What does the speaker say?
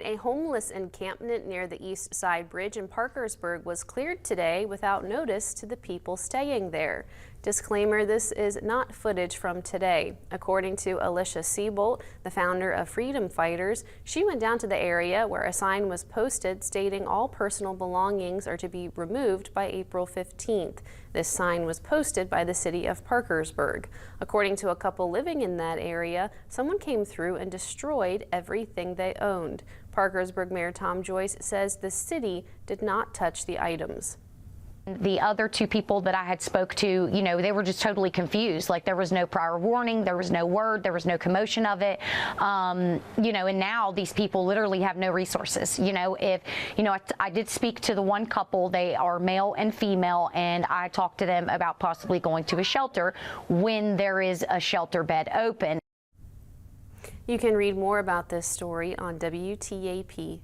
A homeless encampment near the East Side Bridge in Parkersburg was cleared today without notice to the people staying there. Disclaimer, this is not footage from today. According to Alicia Siebold, the founder of Freedom Fighters, she went down to the area where a sign was posted stating all personal belongings are to be removed by April 15th. This sign was posted by the city of Parkersburg. According to a couple living in that area, someone came through and destroyed everything they owned. Parkersburg Mayor Tom Joyce says the city did not touch the items. The other two people that I had spoke to, they were just totally confused. Like, there was no prior warning, there was no word, there was no commotion of it. And now these people literally have no resources. I did speak to the one couple. They are male and female, and I talked to them about possibly going to a shelter when there is a shelter bed open. You can read more about this story on WTAP.com.